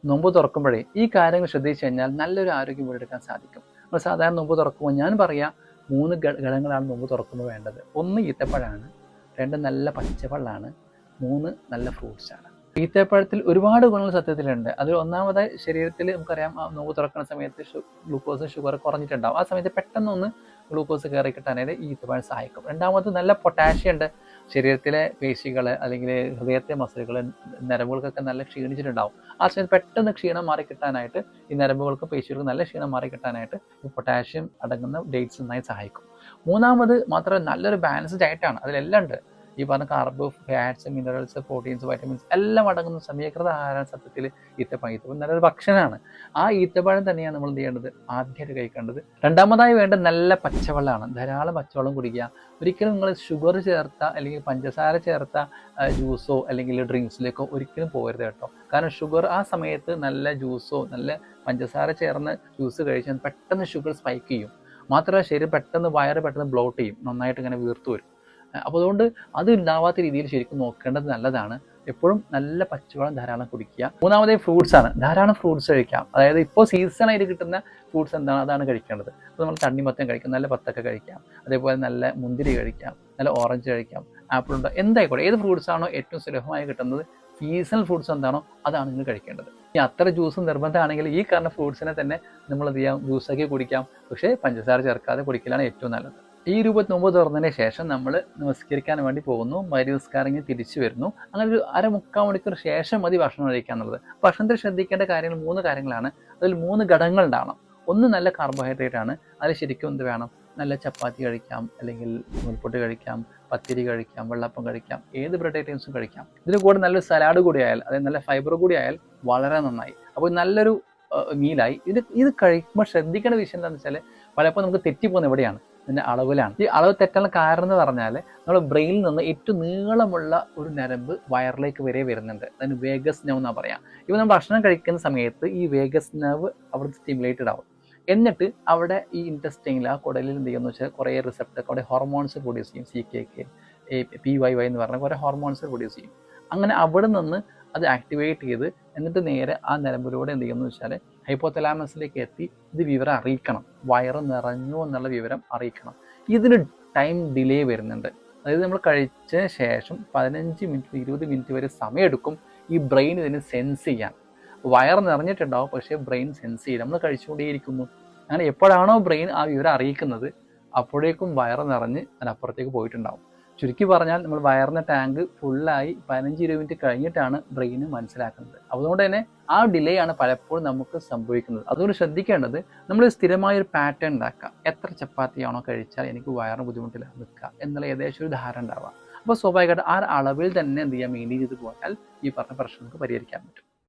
നോമ്പ് തുറക്കുമ്പോഴേ ഈ കാര്യങ്ങൾ ശ്രദ്ധിച്ചു കഴിഞ്ഞാൽ നല്ലൊരു ആരോഗ്യം വീണ്ടെടുക്കാൻ സാധിക്കും. നമ്മൾ സാധാരണ നോമ്പ് തുറക്കുമ്പോൾ ഞാൻ പറയാം 3 ഘടകങ്ങളാണ് നോമ്പ് തുറക്കുമ്പോൾ വേണ്ടത്. 1 ഈത്തപ്പഴമാണ്, 2 നല്ല പച്ചവെള്ളമാണ്, 3 നല്ല ഫ്രൂട്ട്സാണ്. ഈത്തപ്പഴത്തിൽ ഒരുപാട് ഗുണങ്ങൾ സത്യത്തിലുണ്ട്. അതിൽ ഒന്നാമതായി ശരീരത്തിൽ നമുക്കറിയാം നോമ്പ് തുറക്കുന്ന സമയത്ത് ഗ്ലൂക്കോസ് ഷുഗർ കുറഞ്ഞിട്ടുണ്ടാവും. ആ സമയത്ത് പെട്ടെന്നൊന്ന് ഗ്ലൂക്കോസ് കയറി കിട്ടാനായിട്ട് ഈ ഈത്തപ്പഴം സഹായിക്കും. രണ്ടാമത് നല്ല പൊട്ടാഷ്യം ഉണ്ട്. ശരീരത്തിലെ പേശികൾ അല്ലെങ്കിൽ ഹൃദയത്തെ മസിലുകൾ നരമ്പുകൾക്കൊക്കെ നല്ല ക്ഷീണിച്ചിട്ടുണ്ടാവും. ആ സമയത്ത് പെട്ടെന്ന് ക്ഷീണം മാറിക്കിട്ടാനായിട്ട് ഈ നരമ്പുകൾക്കും പേശികൾക്കും നല്ല ക്ഷീണം മാറിക്കിട്ടാനായിട്ട് ഈ പൊട്ടാഷ്യം അടങ്ങുന്ന ഡേറ്റ്സ് നന്നായി സഹായിക്കും. മൂന്നാമത് മാത്രമല്ല നല്ലൊരു ബാലൻസ്ഡ് ഡയറ്റാണ്. അതിലെല്ലാം ഉണ്ട്. ഈ പറഞ്ഞ carb, fats, minerals, proteins, vitamins എല്ലാം അടങ്ങുന്ന സമീകൃത ആഹാരം സത്യത്തിൽ ഈത്തപ്പഴം. ഈത്തപ്പഴം നല്ലൊരു ഭക്ഷണമാണ്. ആ ഈത്തപ്പഴം തന്നെയാണ് നമ്മൾ എന്ത് ചെയ്യേണ്ടത്, ആദ്യമായിട്ട് കഴിക്കേണ്ടത്. രണ്ടാമതായി വേണ്ടത് നല്ല പച്ചവെള്ളമാണ്. ധാരാളം പച്ചവെള്ളം കുടിക്കുക. ഒരിക്കലും നിങ്ങൾ ഷുഗർ ചേർത്ത അല്ലെങ്കിൽ പഞ്ചസാര ചേർത്ത ജ്യൂസോ അല്ലെങ്കിൽ ഡ്രിങ്ക്സിലേക്കോ ഒരിക്കലും പോകരുത് കേട്ടോ. കാരണം ഷുഗർ ആ സമയത്ത് നല്ല ജ്യൂസോ നല്ല പഞ്ചസാര ചേർന്ന് ജ്യൂസ് കഴിച്ചാൽ പെട്ടെന്ന് ഷുഗർ സ്പൈക്ക് ചെയ്യും. മാത്രമല്ല ശരീരം പെട്ടെന്ന് വയറ് പെട്ടെന്ന് ബ്ലോട്ട് ചെയ്യും, നന്നായിട്ട് ഇങ്ങനെ വീർത്തു വരും. അപ്പോൾ അതുകൊണ്ട് അത് ഉണ്ടാവാത്ത രീതിയിൽ ശരിക്കും നോക്കേണ്ടത് നല്ലതാണ്. എപ്പോഴും നല്ല പച്ചവെള്ളം ധാരാളം കുടിക്കുക. മൂന്നാമതായി ഫ്രൂട്ട്സ് ആണ്. ധാരാളം ഫ്രൂട്ട്സ് കഴിക്കാം. അതായത് ഇപ്പോൾ സീസണായിട്ട് കിട്ടുന്ന ഫ്രൂട്ട്സ് എന്താണ് അതാണ് കഴിക്കേണ്ടത്. അപ്പോൾ നമ്മൾ തണ്ണിമത്തൻ കഴിക്കാം, നല്ല പത്തൊക്കെ കഴിക്കാം, അതേപോലെ നല്ല മുന്തിരി കഴിക്കാം, നല്ല ഓറഞ്ച് കഴിക്കാം, ആപ്പിൾ ഉണ്ട്, എന്തായിക്കോട്ടെ ഏത് ഫ്രൂട്ട്സ് ആണോ ഏറ്റവും സുലഭമായി കിട്ടുന്നത്, സീസണൽ ഫ്രൂട്ട്സ് എന്താണോ അതാണ് നിങ്ങൾ കഴിക്കേണ്ടത്. ഈ അത്ര ജ്യൂസ് നിർബന്ധമാണെങ്കിൽ ഈ കാരണം ഫ്രൂട്ട്സിനെ തന്നെ നമ്മൾ എന്ത് ചെയ്യാം, ജ്യൂസാക്കി കുടിക്കാം. പക്ഷേ പഞ്ചസാര ചേർക്കാതെ കുടിക്കലാണ് ഏറ്റവും നല്ലത്. ഈ രൂപത്തിൽ നോമ്പ് തുറന്നതിന് ശേഷം നമ്മൾ നമസ്കരിക്കാൻ വേണ്ടി പോകുന്നു. മഗ്‌രിബ് നിസ്കാരം തിരിച്ചു വരുന്നു. അങ്ങനെ ഒരു 1/4 മണിക്കൂർ ശേഷം മതി ഭക്ഷണം കഴിക്കുക എന്നുള്ളത്. ഭക്ഷണത്തിൽ ശ്രദ്ധിക്കേണ്ട കാര്യങ്ങൾ 3 കാര്യങ്ങളാണ്. അതിൽ 3 ഘടകങ്ങൾ ഉണ്ടാവണം. ഒന്ന് നല്ല കാർബോഹൈഡ്രേറ്റ് ആണ്. അതിൽ ശരിക്കും എന്ത് വേണം, നല്ല ചപ്പാത്തി കഴിക്കാം, അല്ലെങ്കിൽ നൂൽപുട്ട് കഴിക്കാം, പത്തിരി കഴിക്കാം, വെള്ളപ്പം കഴിക്കാം, ഏത് ബ്രെഡ് ഐറ്റംസും കഴിക്കാം. ഇതിന് കൂടെ നല്ലൊരു സലാഡ് കൂടി ആയാൽ, അതായത് നല്ല ഫൈബർ കൂടി ആയാൽ വളരെ നന്നായി. അപ്പോൾ നല്ലൊരു മീലായി. ഇത് കഴിക്കുമ്പോൾ ശ്രദ്ധിക്കേണ്ട വിഷയം എന്താണെന്ന് വെച്ചാൽ പലപ്പോൾ നമുക്ക് തെറ്റിപ്പോകുന്ന എവിടെയാണ്, ഇതിൻ്റെ അളവിലാണ്. ഈ അളവ് തെറ്റാനുള്ള കാരണം എന്ന് പറഞ്ഞാൽ നമ്മുടെ ബ്രെയിനിൽ നിന്ന് ഏറ്റവും നീളമുള്ള ഒരു നരമ്പ് വയറിലേക്ക് വരെ വരുന്നുണ്ട്. അതിന് വേഗസ് നെർവ് എന്നാണ് പറയാം. ഇപ്പോൾ നമ്മൾ ഭക്ഷണം കഴിക്കുന്ന സമയത്ത് ഈ വേഗസ് നെർവ് അവിടെ സ്റ്റിമുലേറ്റഡ് ആവും. എന്നിട്ട് അവിടെ ഈ ഇൻറ്റസ്റ്റൈനിൽ ആ കുടലിൽ എന്ത് ചെയ്യുമെന്ന് വെച്ചാൽ കുറേ റിസപ്റ്റർ, അവിടെ ഹോർമോൺസ് പ്രൊഡ്യൂസ് ചെയ്യും. CKK, PYY എന്ന് പറഞ്ഞ കുറേ ഹോർമോൺസ് പ്രൊഡ്യൂസ് ചെയ്യും. അങ്ങനെ അവിടെ നിന്ന് അത് ആക്ടിവേറ്റ് ചെയ്ത് എന്നിട്ട് നേരെ ആ നരമ്പിലൂടെ എന്ത് ചെയ്യുമെന്ന് വെച്ചാൽ ഹൈപ്പോതലാമസിലേക്ക് എത്തി ഇത് വിവരം അറിയിക്കണം, വയറ് നിറഞ്ഞു എന്നുള്ള വിവരം അറിയിക്കണം. ഇതിന് ടൈം ഡിലേ വരുന്നുണ്ട്. അതായത് നമ്മൾ കഴിച്ചതിന് ശേഷം 15 മിനിറ്റ് 20 മിനിറ്റ് വരെ സമയമെടുക്കും ഈ ബ്രെയിൻ ഇതിന് സെൻസ് ചെയ്യാൻ. വയറ് നിറഞ്ഞിട്ടുണ്ടാവും, പക്ഷേ ബ്രെയിൻ സെൻസ് ചെയ്യില്ല. നമ്മൾ കഴിച്ചുകൊണ്ടേയിരിക്കുന്നു. അങ്ങനെ എപ്പോഴാണോ ബ്രെയിൻ ആ വിവരം അറിയിക്കുന്നത് അപ്പോഴേക്കും വയറ് നിറഞ്ഞ് അതിനപ്പുറത്തേക്ക് പോയിട്ടുണ്ടാവും. ചുരുക്കി പറഞ്ഞാൽ നമ്മൾ വയറിൻ്റെ ടാങ്ക് ഫുള്ളായി 15-20 മിനിറ്റ് കഴിഞ്ഞിട്ടാണ് ബ്രെയിന് മനസ്സിലാക്കുന്നത്. അതുകൊണ്ട് തന്നെ ആ ഡിലേ ആണ് പലപ്പോഴും നമുക്ക് സംഭവിക്കുന്നത്. അതുകൊണ്ട് ശ്രദ്ധിക്കേണ്ടത് നമ്മൾ സ്ഥിരമായൊരു പാറ്റേൺ ഉണ്ടാക്കുക. എത്ര ചപ്പാത്തിയാണോ കഴിച്ചാൽ എനിക്ക് വയറിന് ബുദ്ധിമുട്ടില്ല നിൽക്കുക എന്നുള്ള ഏകദേശം ഒരു ധാരണ ഉണ്ടാവുക. അപ്പോൾ സ്വാഭാവികമായിട്ട് ആ അളവിൽ തന്നെ എന്ത് ചെയ്യാം, മെയിൻറ്റെയിൻ ചെയ്ത് പോയാൽ ഈ പറഞ്ഞ പ്രശ്നങ്ങൾക്ക് പരിഹരിക്കാൻ പറ്റും.